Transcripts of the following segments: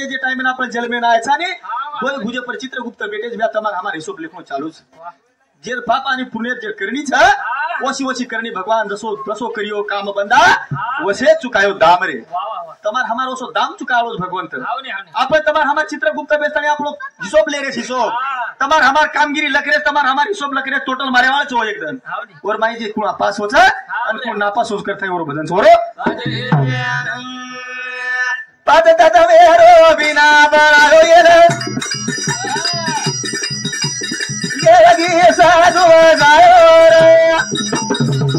जे टाइम में अपन जल में ना आया ने बोल गुजे पर चित्रगुप्त बेटे व्या तमार हमारे हिसाब लिखनो चालू छ जेर पाप आणि पुण्य जे करनी छ ओसी ओसी करनी भगवान दसो दसो करियो काम बंदा वसे चुकायो दाम रे तमार हमारो सो दाम चुकालो भगवंत आपण तमार हमार चित्रगुप्त बेस्ताने आपलो हिसाब ले रे हिसाब तमार हमार कामगिरी लख रे तमार हमार हिसाब लख रे टोटल मारे वाला छो एकदम और माई जे कुणा पास होछ आणि कोण नापास होच करता और भजन छोरो पद तदवेरो बिना बळायो येरे येगी साधु जायो रे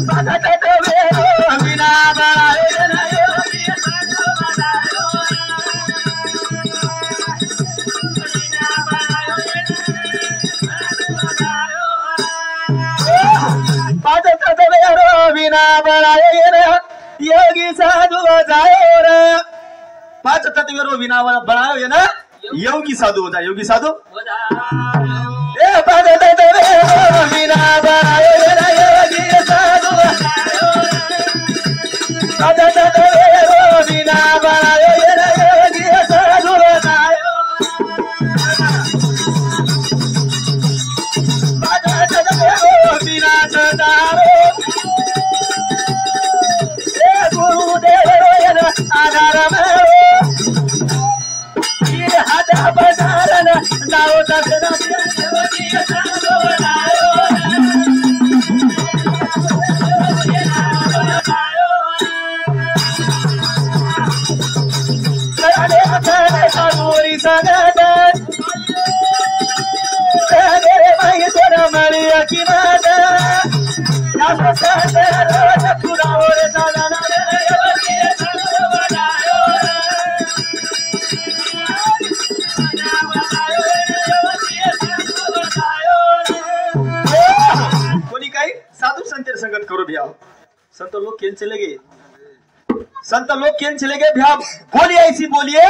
पद तदवेरो बिना बळायो येरे येगी साधु जायो पद तदवेरो बिना बळायो येरे योगी साधु जायो रे पांच तत्वेरो बिना बनायो ये ना योगी साधु हो जाए योगी साधु ए पांच तत्वेरो बिना बनायो ये ना योगी साधु पांच तत्वेरो बिना बनायो ये ना योगी साधु पांच तत्वेरो बिना सदारो ए गुरुदेव ये ना आधार में बजारना नाव दर्शना योगी साधु बनायो अरे अरे साधुरी सगत रे भाई तोरा मरिया की बात या सत पूरा और दादा रे योगी साधु बनायो साधु संत संगत करो भैया संत लोग केन चले गए संत लोग केन चले गए भैया बोलिए ऐसी बोलिए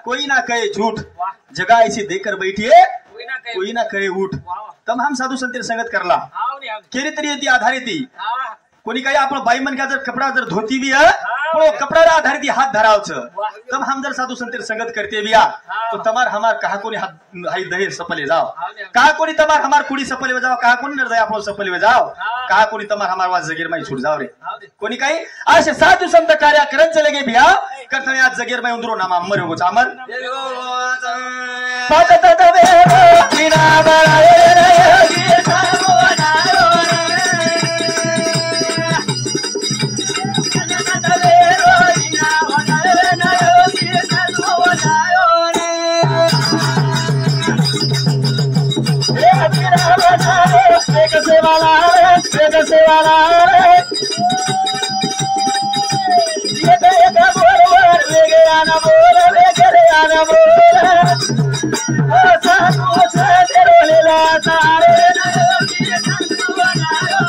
कोई ना कहे झूठ जगह ऐसी देकर बैठिए कोई ना कहे उठ तम हम साधु संत संगत करला केरी तरी येती आधार येती कोणी काही आपण बाई मन का जर कपडा जर धोती भी है तो कपड़ा आधारित हाथ धराव छ तब हम जर साधु संत संगत करते बिया तो तमार हमार कहा कोनी हाई दहे सपले जाओ कहा कोनी तमार हमार कुड़ी सपले जाओ कहा कोनी निर्दय आपो सपले जाओ कहा कोनी तमार हमार वाज जगीर में छूट जाओ रे कोनी काही असे साधु संत कार्य करन चले गे बिया करता आज जगीर में उंदरो नाम अमर हो चामर पद तदवे बिना बळायो रे योगी साधु बनायो सेवाला ये तो बोल वेगे आना बोल वेगे आना बोल साधु तेरो लीला सारे योगी साधु बनायो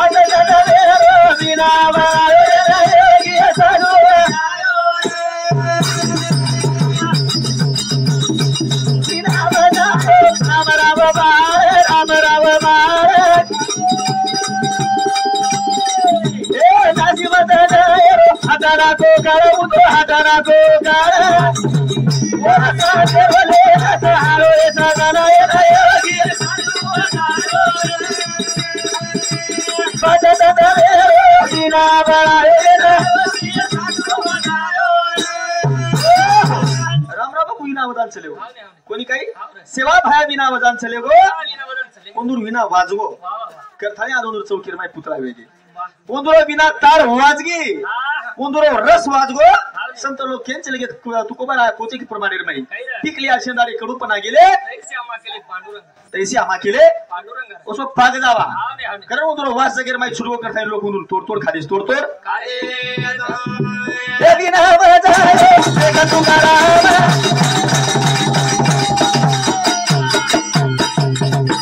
आज तदवेरो बिना बनायो योगी साधु बनायो बिना बनायो राम राम बारे राम राम बारे हटाना को करो तो हटाना को करो वो हटाते बोले सहारो ऐसा गाना ये योगी साधु बनायो पद तदवेरो बिना बनायो योगी साधु बनायो राम राम बिना वदान चले गो कोणी काही सेवा भाया बिना वदान चले गो कोंदूर विना वाजगो करथाने आदोंदूर चौकीर माय पुतळा वेगे कोंदूर बिना तार वाजगी कोंदूर रस वाजगो संत लोग केन चले गे तुको बरा कोचे की प्रमाणे रे टिकली आशेदारी कडूपणा गेले तैसे आमा केले उसो पाग जावा कारण कोंदूर वास जगेर माय छुडगो करथाय लोक कोंदूर तोड तोड खादिस तोड तोड ए बिना बजायो एक तुकाराम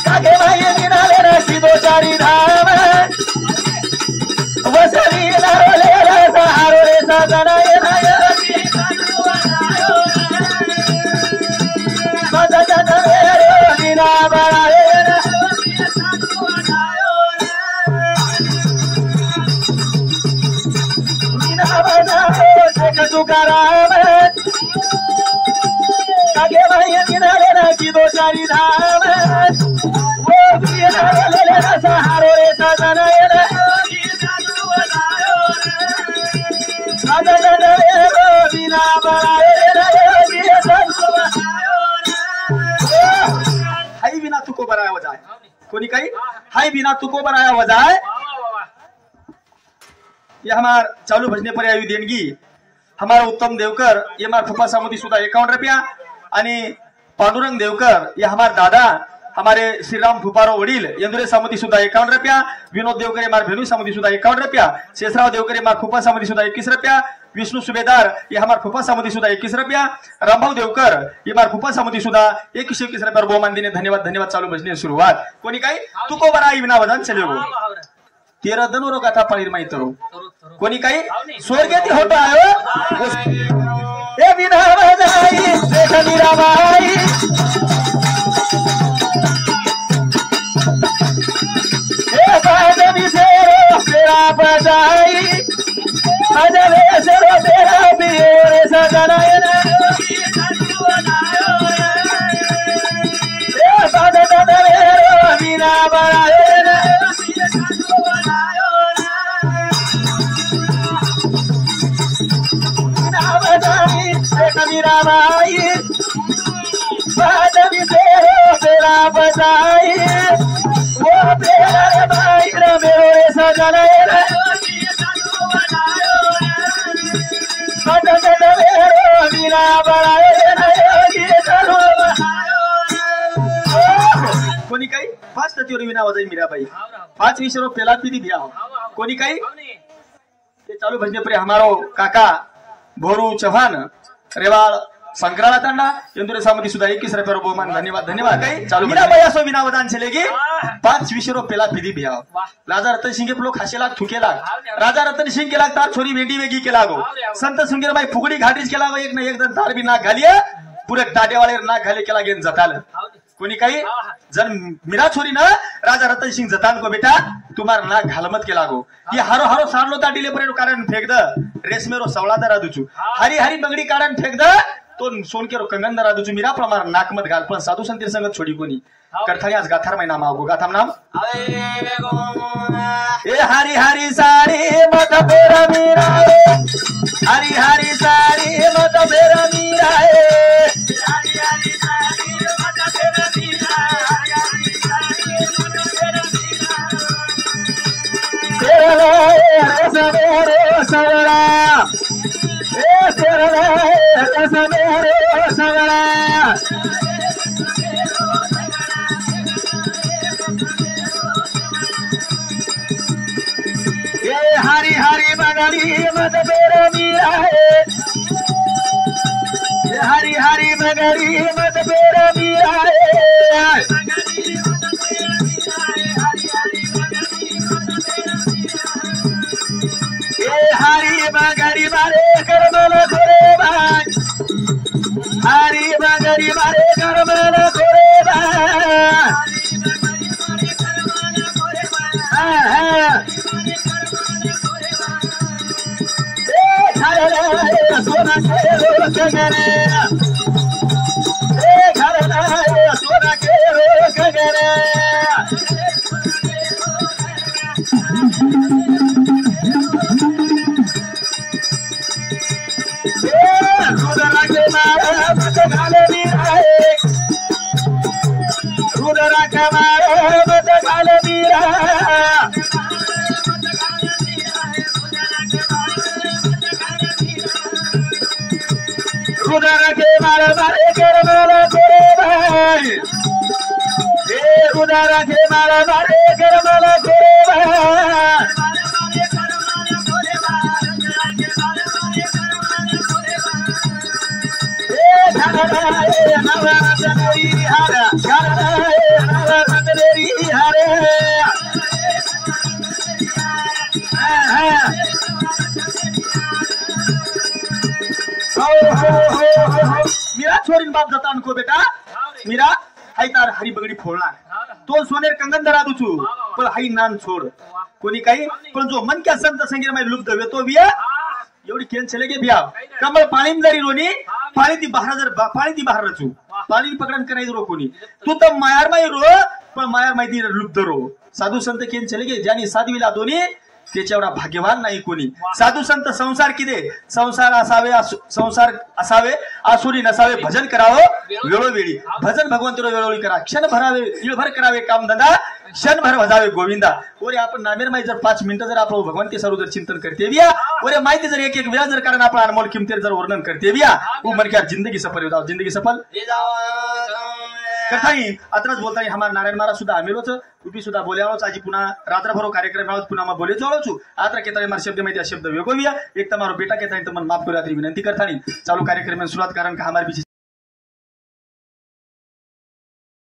कागे भाई बिना ले रसी दो चारी धाम वसरी नारो ले सहारो रे सजना ये योगी साधु बनायो पद तदवेरो बिना बनायो योगी साधु बनायो बिना बनायो एक तुकाराम हरि धाम वो ले सहारो रे सजन बिना हाई बिना तुको बनाया वजाय कोनी कही हाई बिना तुको बनाया वजाय ये हमार चालू भजने पर आयु देणगी हमारा उत्तम देवकर ये हमार फुफा सामुदी सुधा 51 रुपया आणि पांडुरंग देवकर ये हमार दादा हमारे श्रीराम फुफारो वडील यंदुरे सामुदी सुधा 51 रुपया विनोद देवकर मार भेणू सामुदी सुधा 51 रुपया शेषराव देवकर मार फुफा सामुदी सुधा 21 रुपया विष्णु सुबेदार ये हमार फुफा सामुदी सुधा 21 रुपया रामभाऊ देवकर ये मार फुफा सामुदी सुधा 21 रुपया बहुमान देने धन्यवाद धन्यवाद चालू भजने सुरुवात कोणी काही तुको बराई विना वदन चलेगो 13 दनोरो गाथा पाळीर माहितरो कोणी काही स्वर्गेती होतो आयो ए विना वजाई देख मीराबाई ए बाद बिसेरो तेरा बजाई अजले सरो तेरा बिरे सजनायना ए बाद ददरेरो विना बरायना मीराबाई बाद बिसेरो तेरा बजाई वो तेरा भाई रे सजनायना कोणी काही 5 टक्के विना वजाई मीराबाई 5-20 रुपये पेला पीदी दिया कोणी काही ते चालू भजने पर हमारो काका भोरू चव्हाण रेवाळ संक्रांत तांडा इंदुरे सामती सुधा 21 रुपये बहुमान धन्यवाद धन्यवाद काही चालू मीराबाई असो विना वदान चलेगी 5-20 रुपये पेला पीदी दिया राजा रतन सिंह लोग खासे लाग थुके लाग राजा रतन सिंह के लाग तार छोरी वेंडी वेगी के लागो संत सुंगीर भाई फुगडी घाटीच के लागो एक ना एक जण तार भी नाक घालिए पुरे टाडेवाळे नाक घाले के लागेन जताल कोणी काही जन मीरा छोरी ना राजा रतन सिंह जतान को बेटा तुम्हार नाक घालमत के लागो ये हारो हारो सारलो ता डिले परेनो कारण फेक द रेशमेरो सवळा दरा दुचू हरी हरी बंगडी कारण फेक द तो सोनकेरो कंगन दरा दुचू मीरा प्रमाण नाक मत घाल पण साधू संतीर संगत छोडी कोणी करथानी आज गाथार महिना मागो गाथाम नाम ए हरी हरी साडी मत पेरा मीरा हरी हरी साडी मत पेरा मीरा हरी हरी साडी मत पेरा मीरा हरी साडी मत पेरा मीरा तेरा रे सवरा ए तेरा रे सवरा हरी हरी बंगाली मत पेरा मीरा है हरी हरी बंगाली मत पेरा मीरा है हरी बंगाली मारे करमल खोरे भाई हरी बंगाली मारे करमल खोरे भाई सोना के रोक गरे सोना के रोक गरे रुदरा के मारा मत घाले मीरा रुदरा के मारा मत घाले मीरा रुदरा के मारे मारे कर मारा करे भाई ए रुदरा के मारा मारे कर मारा करे भाई ए धनराय नवरत्नरी हरे धनराय नवरत्नरी हरे मीरा छोरीन बाप जतान को बेटा मीरा हाई तार हरी बगडी फोडणार तो सोनेर कंगन दरा दुचू पण हाई नान छोड कोणी काही पण जो मन क्या संत संगीर मध्ये लुप्त होतो बिया एवढी केन चले गे बिया कमल पाणी जरी रोनी पाणी ती बाहेर रचू पाणी पकडन करायचं रो कोणी तू तर मायार माई रो पण मायार माहिती लुप्त रो साधू संत केन चले गे ज्यांनी साधविला दोन्ही त्याच्या एवढा भाग्यवान नाही कोणी साधू संत संसार किदे संसार असावे आसुरी नसावे भजन करावं वेळोवेळी भजन भगवंत वेळोवेळी करा क्षण भरावे इळभर करावे कामधंदा क्षणभर भजावे गोविंदा ओरे आपण नामेर माहिती जर 5 मिनिटं जर आपण भगवंती सर्व जर चिंतन करते बिया ओरे माहिती जर एक वेळा जर कारण आपण अनमोल किमतीर जर वर्णन करते बिया वो मन क्या जिंदगी सफल हो जिंदगी सफल कथाई अत्रच बोलतानी हमार नारायण महाराज सुद्धा आमेलोच तुम्ही सुद्धा बोल्यावच आजी पुन्हा रात्रभर कार्यक्रम आहोत पुन्हा मग बोले जोडू आत्र केतानी मार शब्द माहिती शब्द वेगोविया एक तमारो बेटा केतानी तर मन माफ करू विनंती करतानी चालू कार्यक्रम सुरुवात कारण का हमारे